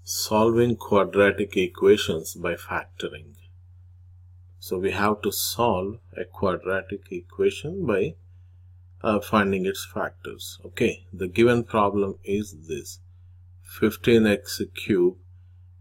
Solving quadratic equations by factoring. So we have to solve a quadratic equation by finding its factors. Okay, the given problem is this: 15x cubed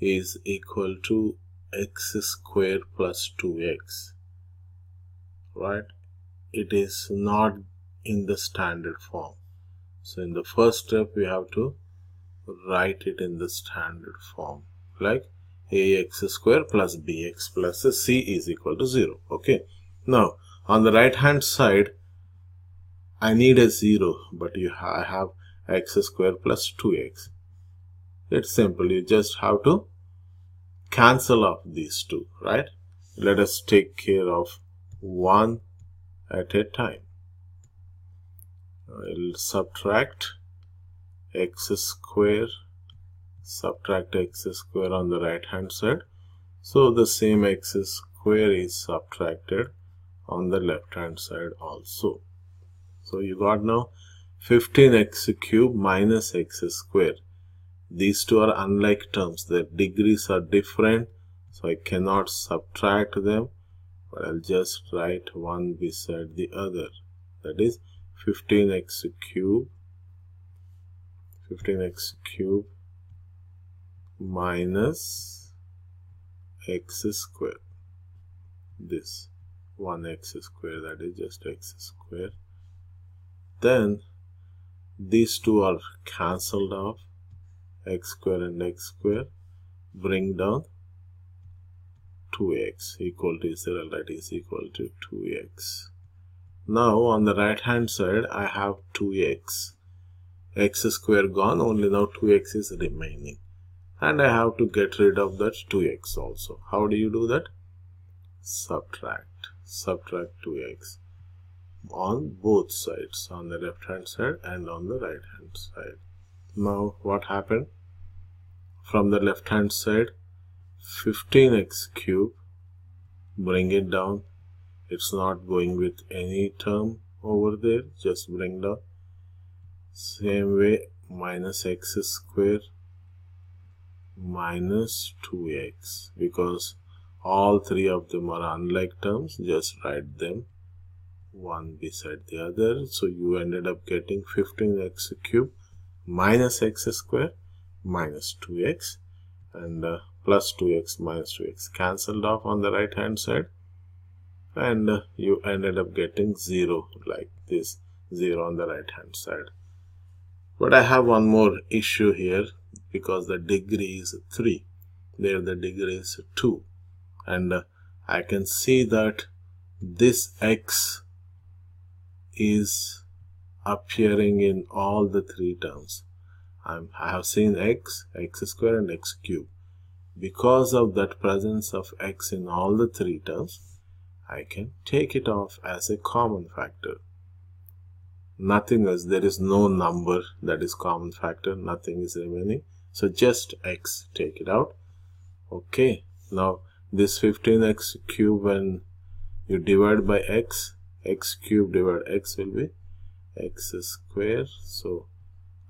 is equal to x squared plus 2x. Right? It is not in the standard form. So in the first step we have to write it in the standard form, like ax square plus bx plus c is equal to 0. Okay, now on the right hand side I need a 0, but I have x square plus 2x. It's simple, you just have to cancel off these two, right? Let us take care of one at a time. I'll subtract x square, subtract x square on the right hand side, so the same x square is subtracted on the left hand side also. So you got now 15x cubed minus x square. These two are unlike terms, their degrees are different, so I cannot subtract them, but I'll just write one beside the other. That is 15x cubed minus x square. This 1x square, that is just x square. Then these two are cancelled off, x square and x square, bring down 2x equal to 0, that is equal to 2x. Now on the right hand side I have 2x. X square gone, only now 2x is remaining, and I have to get rid of that 2x also. How do you do that? Subtract 2x on both sides, on the left hand side and on the right hand side. Now what happened? From the left hand side 15x cubed, bring it down. It's not going with any term over there, just bring down. Same way, minus x square minus 2x, because all three of them are unlike terms, just write them one beside the other. So you ended up getting 15x cubed minus x square minus 2x, and plus 2x minus 2x cancelled off on the right hand side, and you ended up getting 0 like this, 0 on the right hand side. But I have one more issue here, because the degree is 3, there the degree is 2, and I can see that this x is appearing in all the three terms. I have seen x square and x cubed. Because of that presence of x in all the three terms, I can take it off as a common factor. Nothing else, there is no number that is common factor, nothing is remaining, so just x, take it out. Okay, now this 15x cubed, when you divide by x cubed divided x will be x square, so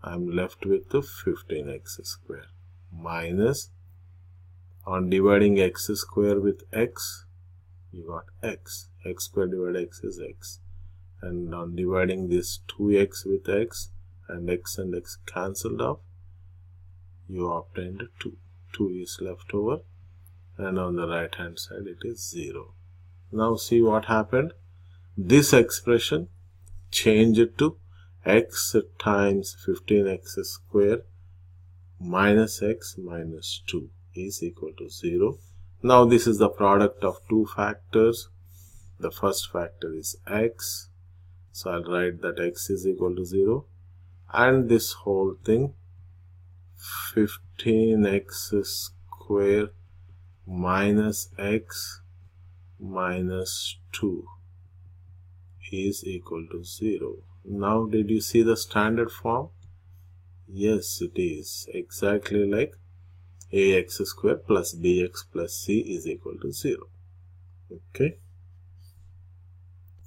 I'm left with the 15x square minus, on dividing x square with x you got x square divided x is x, and on dividing this 2x with x and x cancelled off, you obtained 2 is left over, and on the right hand side it is 0. Now see what happened. This expression changed to x times 15x square minus x minus 2 is equal to 0. Now this is the product of two factors. The first factor is x, so I'll write that x is equal to 0, and this whole thing 15x square minus x minus 2 is equal to 0. Now did you see the standard form? Yes, it is exactly like ax square plus bx plus c is equal to 0. Okay.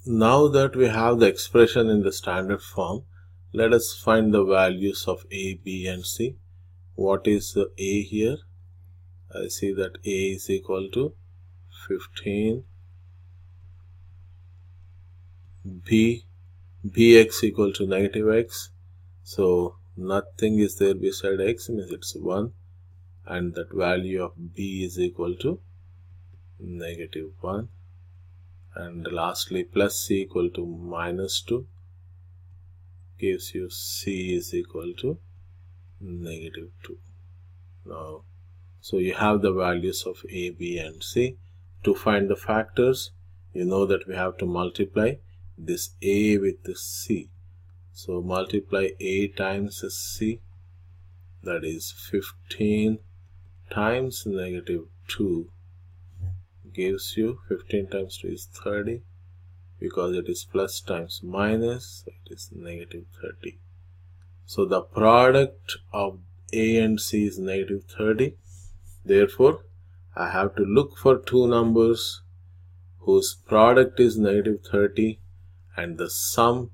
Now that we have the expression in the standard form, let us find the values of a, b and c. what is a here? I see that a is equal to 15, bx equal to negative x. So nothing is there beside x, means it's 1, and that value of b is equal to negative 1. And lastly, plus c equal to minus 2 gives you c is equal to negative 2. Now, so you have the values of a, b and c. To find the factors, you know that we have to multiply this a with this c. So multiply a times c, that is 15 times negative 2 gives you 15 times 2 is 30, because it is plus times minus, it is negative 30. So the product of a and c is negative 30. Therefore, I have to look for two numbers whose product is negative 30 and the sum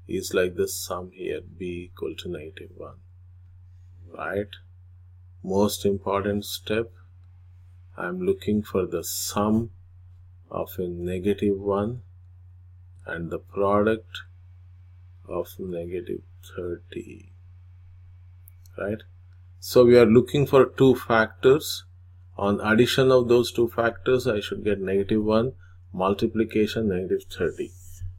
is like the sum here, b equal to negative 1. Right? Most important step, I am looking for the sum of a negative 1 and the product of negative 30. Right? So we are looking for two factors. On addition of those two factors, I should get negative 1, multiplication negative 30.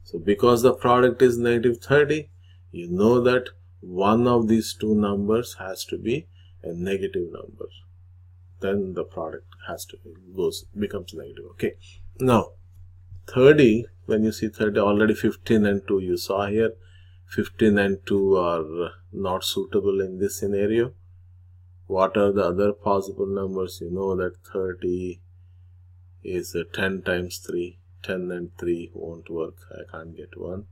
So because the product is negative 30, you know that one of these two numbers has to be a negative number. Then the product has to becomes negative. Okay. Now 30, when you see 30, already 15 and 2 you saw here. 15 and 2 are not suitable in this scenario. What are the other possible numbers? You know that 30 is 10 times 3. 10 and 3 won't work. I can't get 1.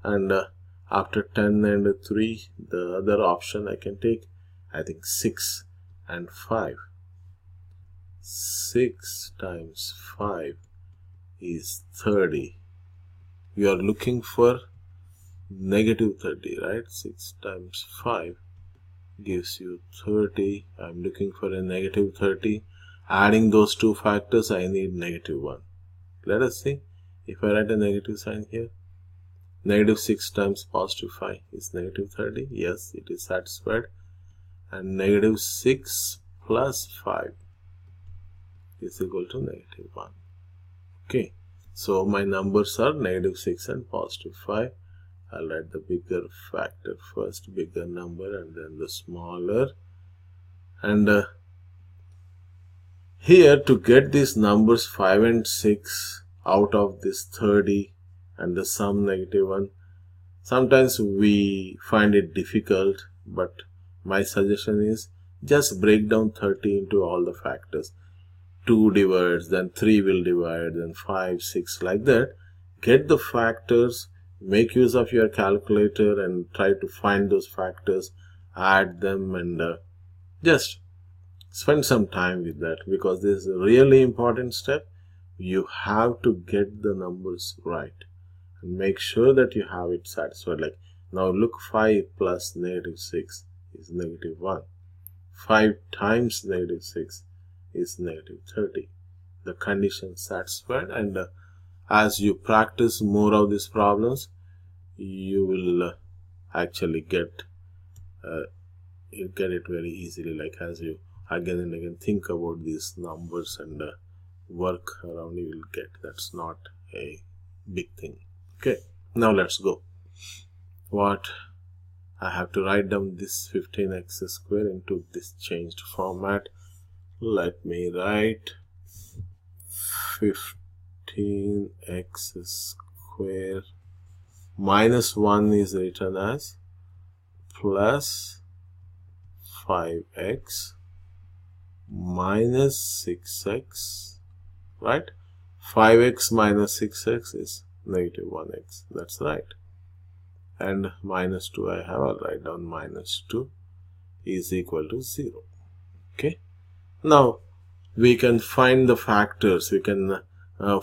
And after 10 and 3, the other option I can take, I think 6 and 5. 6 times 5 is 30. You are looking for negative 30, right? 6 times 5 gives you 30. I'm looking for a negative 30. Adding those two factors, I need negative 1. Let us see. If I write a negative sign here, negative 6 times positive 5 is negative 30. Yes, it is satisfied. And negative 6 plus 5 is equal to negative 1. Okay. So my numbers are negative 6 and positive 5. I'll write the bigger factor first, bigger number, and then the smaller. And here, to get these numbers 5 and 6 out of this 30 and the sum negative 1, sometimes we find it difficult, but my suggestion is just break down 30 into all the factors. 2 divides, then 3 will divide, then 5, 6, like that. Get the factors, make use of your calculator and try to find those factors, add them, and just spend some time with that, because this is a really important step. You have to get the numbers right and make sure that you have it satisfied. Like now look, 5 plus negative 6 is negative 1. 5 times negative 6 is negative 30. The condition satisfied, and as you practice more of these problems, you will actually get it very easily. Like as you again and again think about these numbers and work around, you will get. That's not a big thing. Okay, now let's go. What I have to write down this 15x square into this changed format. Let me write 15x square minus 1 is written as plus 5x minus 6x, right? 5x minus 6x is negative 1x. That's right. And minus 2 I have. I'll write down minus 2 is equal to 0. Okay. Now we can find the factors. We can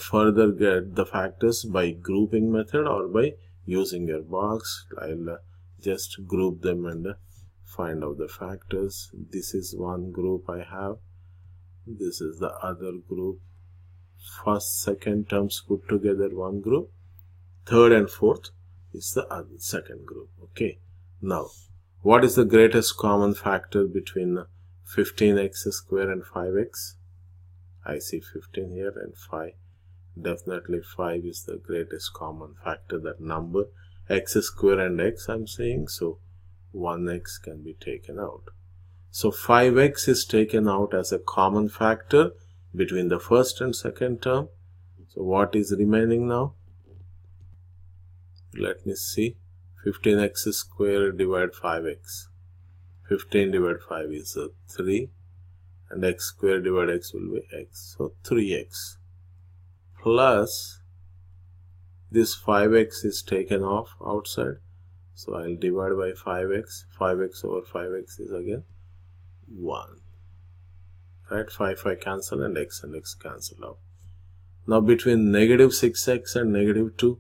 further get the factors by grouping method or by using your box. I'll just group them and find out the factors. This is one group I have, this is the other group. First, second terms put together one group, third and fourth is the other second group. Okay, now what is the greatest common factor between 15x square and 5x? I see 15 here and 5. Definitely 5 is the greatest common factor, that number. X square and x I'm saying, so 1x can be taken out. So 5x is taken out as a common factor between the first and second term. So what is remaining now? Let me see. 15x square divided 5x. 15 divided 5 is 3. And x square divided x will be x. So 3x. Plus this 5x is taken off outside. So I'll divide by 5x. 5x over 5x is again 1. Right? 5 cancel and x cancel out. Now between negative 6x and negative 2,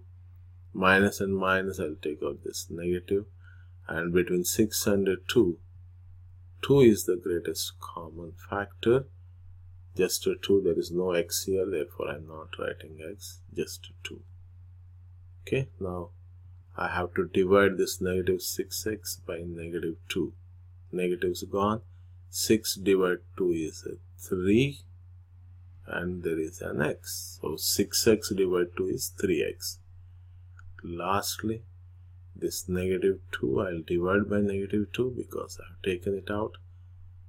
minus and minus, I'll take out this negative. And between 6 and 2, 2 is the greatest common factor. Just 2, there is no x here, therefore I'm not writing x, just 2. Okay, now I have to divide this negative 6x by negative 2. Negatives gone. 6 divided 2 is 3 and there is an x. So 6x divided 2 is 3x. Lastly, this negative 2 I'll divide by negative 2 because I have taken it out.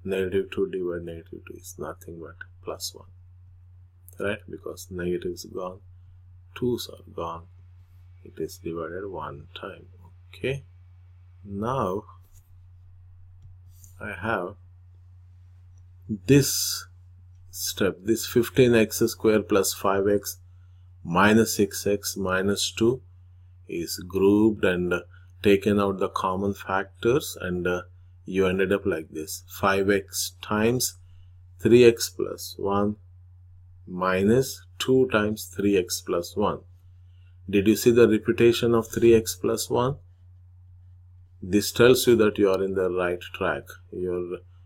Negative 2 divided negative 2 is nothing but plus 1. Right? Because negatives gone, 2's are gone. It is divided one time. Okay. Now I have this step, this 15x square plus 5x minus 6x minus 2 is grouped and taken out the common factors, and you ended up like this: 5x times 3x plus 1 minus 2 times 3x plus 1. Did you see the repetition of 3x plus 1? This tells you that you are in the right track.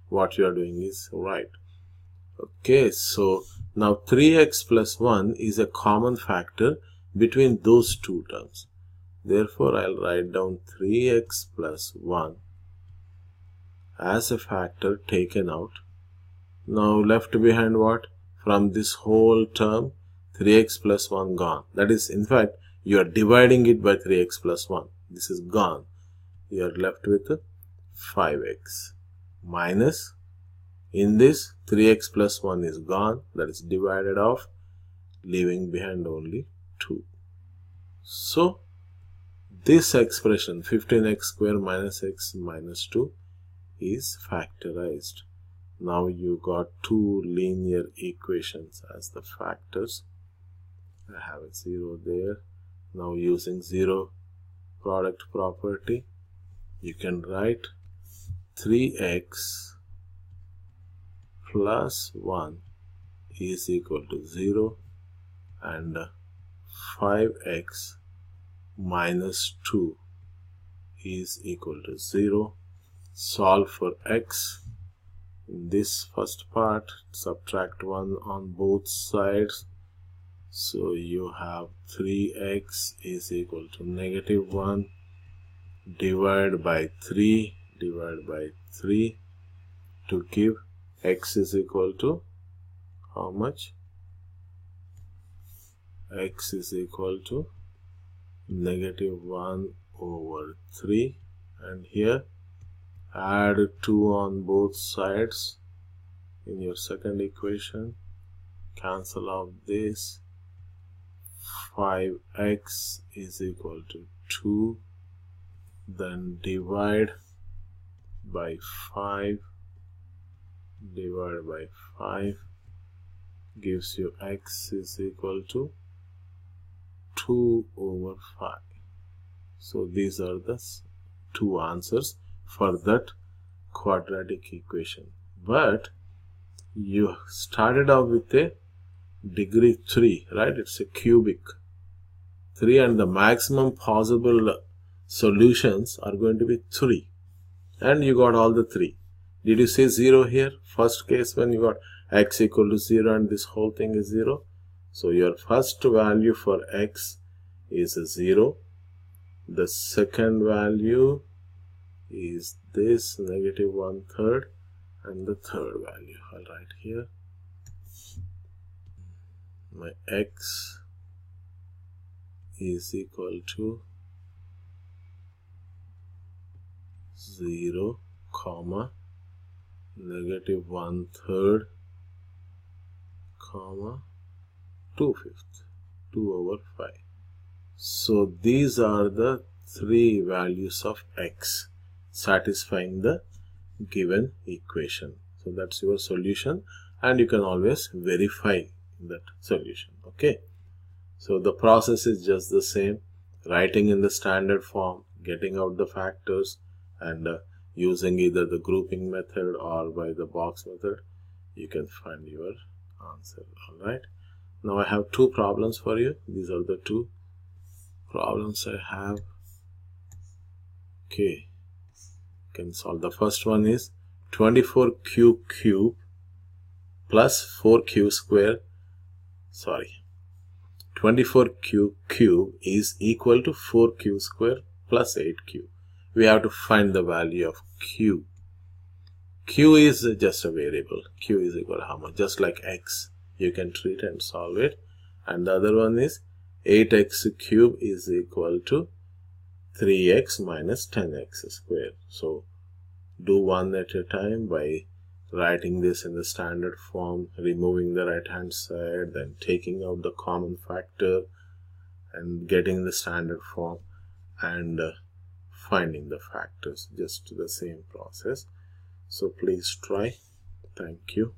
What you are doing is right. Okay, so now 3x plus 1 is a common factor between those two terms. Therefore, I'll write down 3x plus 1 as a factor taken out. Now left behind what? From this whole term, 3x plus 1 gone. That is, in fact, you are dividing it by 3x plus 1. This is gone. You are left with 5x minus, in this 3x plus 1 is gone, that is divided off, leaving behind only 2. So this expression 15x square minus x minus 2 is factorized. Now you got two linear equations as the factors. I have a 0 there. Now using zero product property, you can write 3x plus 1 is equal to 0 and 5x minus 2 is equal to 0. Solve for x. In this first part, subtract 1 on both sides. So you have 3x is equal to negative 1. Divide by 3 to give x is equal to how much? X is equal to negative 1 over 3, and here add 2 on both sides in your second equation, cancel out this. 5x is equal to 2, then divide by 5, divided by 5 gives you x is equal to 2 over 5. So these are the two answers for that quadratic equation. But you started off with a degree 3, right? It's a cubic 3, and the maximum possible solutions are going to be 3. and you got all the 3. Did you see 0 here? First case when you got x equal to 0 and this whole thing is 0. So your first value for x is a 0. The second value is this negative 1/3, and the third value I'll write here. My x is equal to 0, comma, negative 1/3, comma, 2/5, 2/5. So these are the 3 values of x satisfying the given equation. So that's your solution, and you can always verify that solution. Okay, so the process is just the same: writing in the standard form, getting out the factors, and using either the grouping method or by the box method, you can find your answer. Alright, now I have 2 problems for you. These are the 2 problems I have. Okay, you can solve. The first one is 24q cube plus 4q square. 24q cube is equal to 4q square plus 8q. We have to find the value of q. Q is just a variable. Q is equal to how much? Just like x, you can treat and solve it. And the other one is 8x cube is equal to 3x minus 10x squared. So do one at a time by writing this in the standard form, removing the right hand side, then taking out the common factor and getting the standard form, and finding the factors. Just the same process. So please try. Thank you.